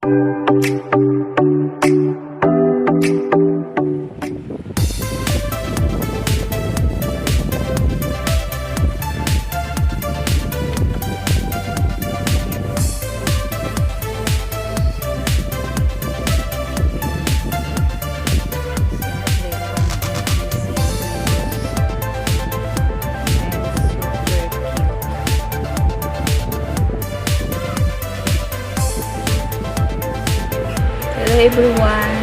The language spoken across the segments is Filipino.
Hello everyone!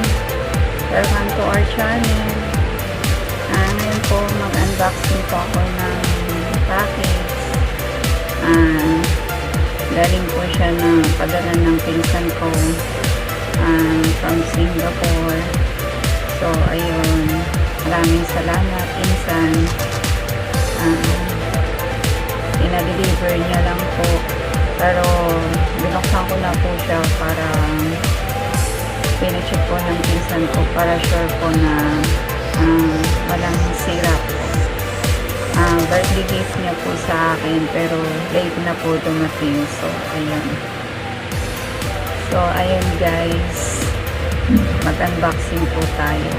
Welcome to our channel. Ngayon po mag-unboxing po ako ng package. Galing po siya ng padala ng pinsan ko from Singapore. So ayun, maraming salamat pinsan. Ina-deliver niya lang po, pero binuksan ko na po siya para pinacheck po ng pinsan ko para sure po na walang sira po. Birthday gift niya po sa akin, pero late na po dumating. So ayun guys, mag-unboxing po tayo.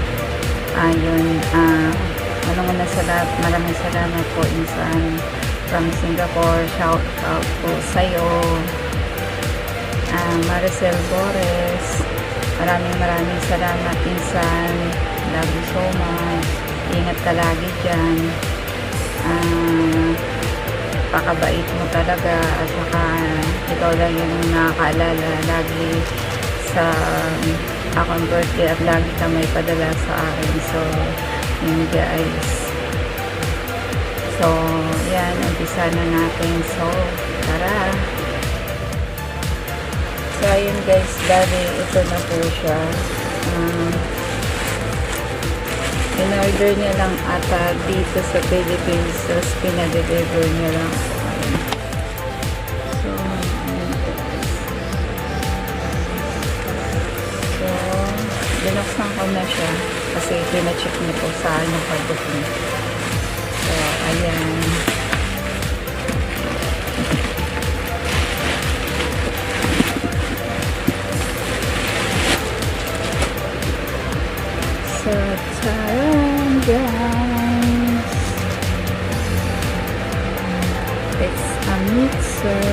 Maraming salamat po insan from Singapore. Shout out po sa'yo, Maricel Bores. Maraming salamat pinsan. Love you so much. Ingat ka lagi dyan. Pakabait mo talaga, at saka ikaw lang yung nakakaalala lagi sa akong birthday, at lagi ka may padala sa akin. So yun guys. So yan, umpisa na natin. So tara. So ayun guys, dali ito na po siya. In-order niya lang ata dito sa Philippines, so pinadeliver niya lang. So ayun guys. So binuksan ko na siya kasi pina-check niya po sa pag-booking. So ayan. So, taran guys, it's a mixer.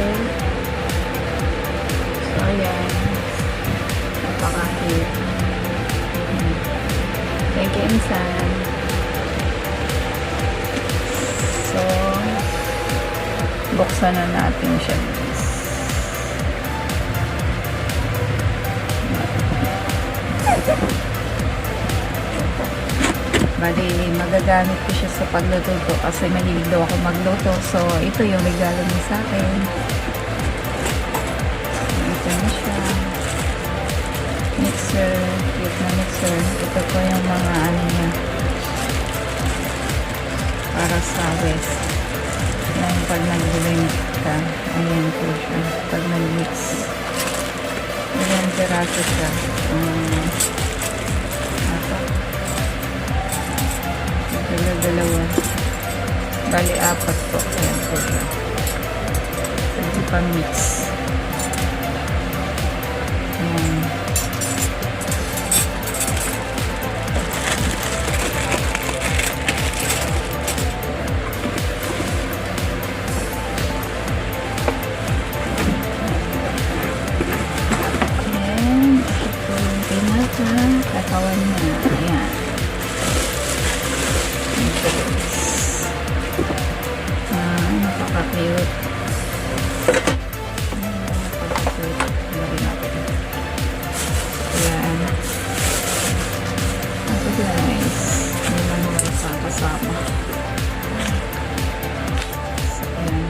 So ayan, napaka-cute. Thank you insan. So buksan na natin siya guys. Bali, magagamit ko siya sa pagluto ko kasi mahilig daw ako magluto. So, ito yung regalo niya sa akin. Ito na siya. Mixer. Cute na mixer. Ito po yung mga ano niya. Para sa west. Yung pag nag-blend ka. Ayan po siya. Pag nag-mix. Ayan, piraso siya. Dalawa. Bali, 4 po. Ayan po siya. Pwede pa mix. Ayan. Ayan. Ito yung pinaka. Katawan niya. Ayan. Napaka-cute. Napaka-cute. Lagyan natin. Ayan. Ito guys. May manual pa kasama. So, ayan.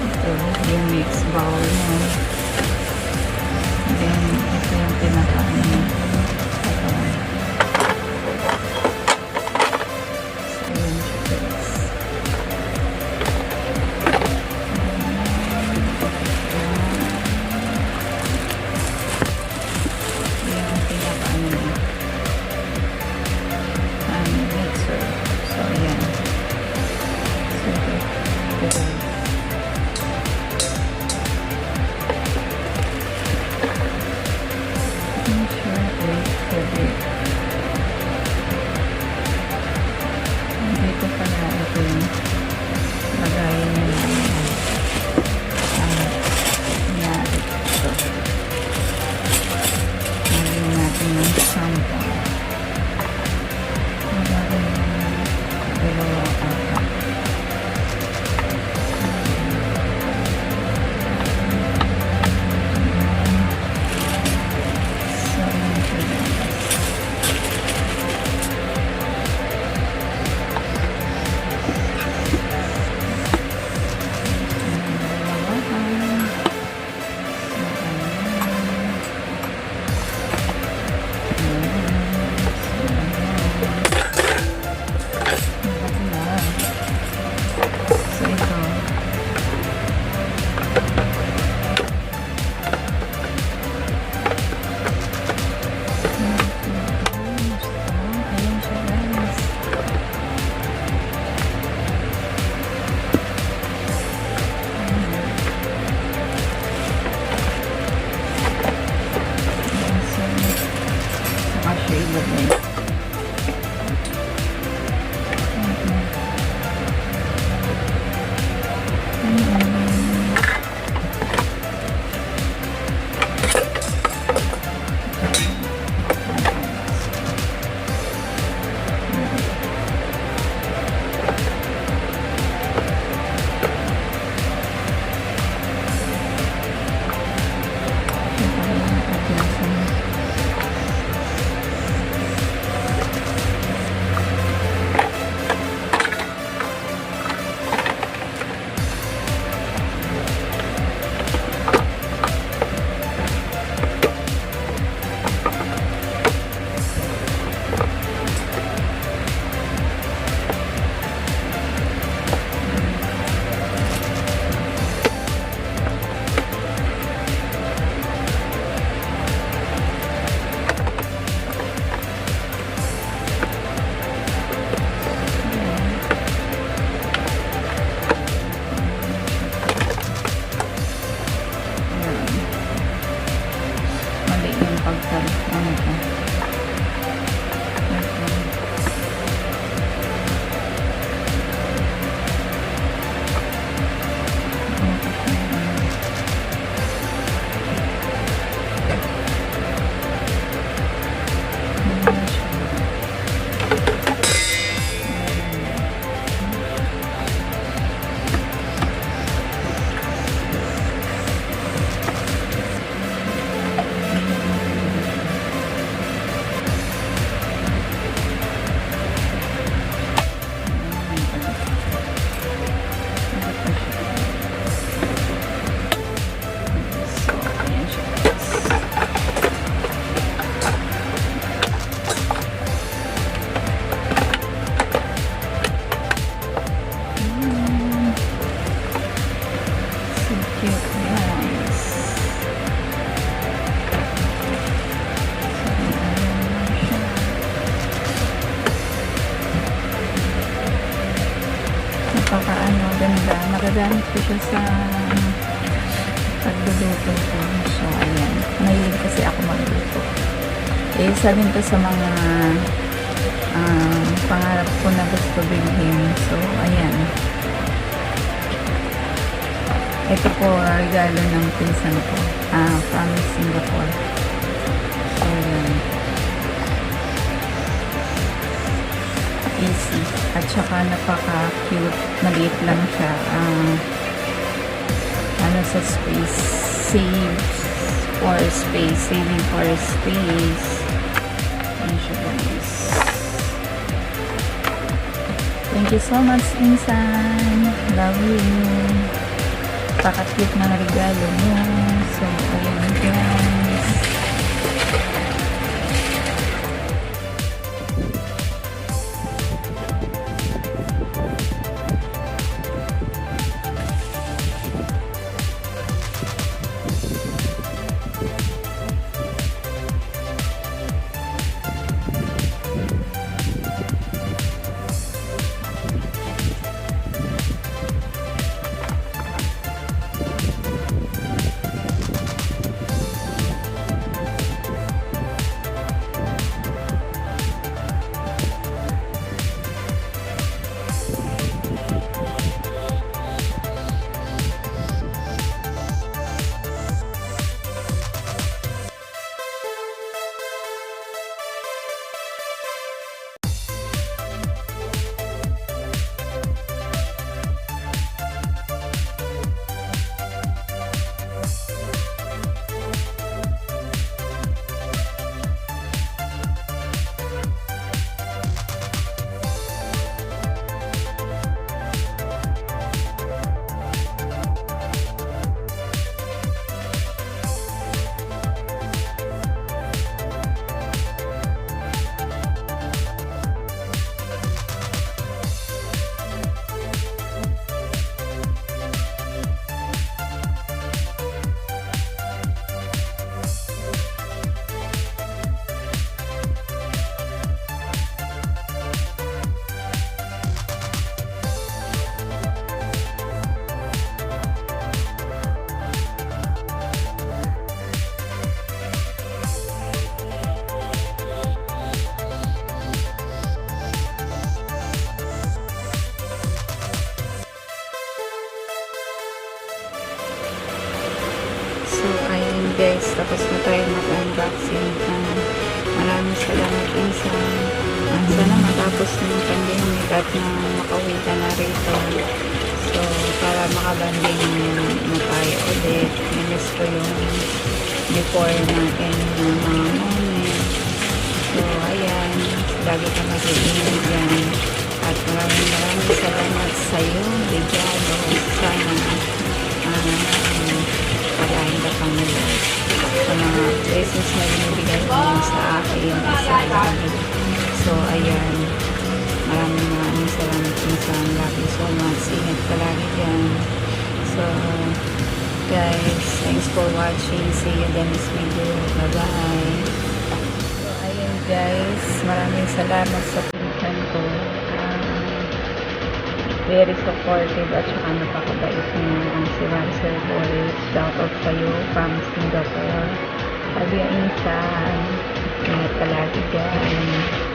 Ito yung mix bowl mo. Then, ito yung pinaka-ano mo. gabi. Mali yung pagkal. Ano ko? Napakaano, ganda. Magagamit ko siya sa pagluluto ko. So, ayan. Mahilig kasi ako magluto. Isa din to sa mga pangarap ko na gusto bilhin. So, ayan. Ito po, regalo ng pinsan ko. From Singapore. So, ayan. Easy. At saka napaka-cute. Maliit lang siya. Ano sa space. Saves for space. Saving for space. Ayan siya, guys. Thank you so much, Insan. Love you. Napaka-cute ng regalo mo. So, ayan, guys. So, ayun guys, tapos na tayo mag-unboxing. Maraming salamat Insan. Sana matapos ng pandemic at na makauwi ka na rito. So, para makabanding na tayo ulit. Namiss ko yung before natin na mga moment. So, ayan. Lagi ka mag-iingat dyan. At maraming salamat sa iyo. Bigado. Sana palahin ka pang nila sa mga blessings na binibigay mo sa akin sa lagi. So, ayan. Maraming salamat Insan. Love you so much. Ingat ka lagi dyan. So, guys, thanks for watching. See you in the next video. Bye-bye. So, ayan guys. Maraming salamat sa pinsan ko. Very supportive at saka napakabait niya ang si Marcel Boris. Shout out sa'yo from Singapore. Love you Insan. Ingat ka lagi dyan.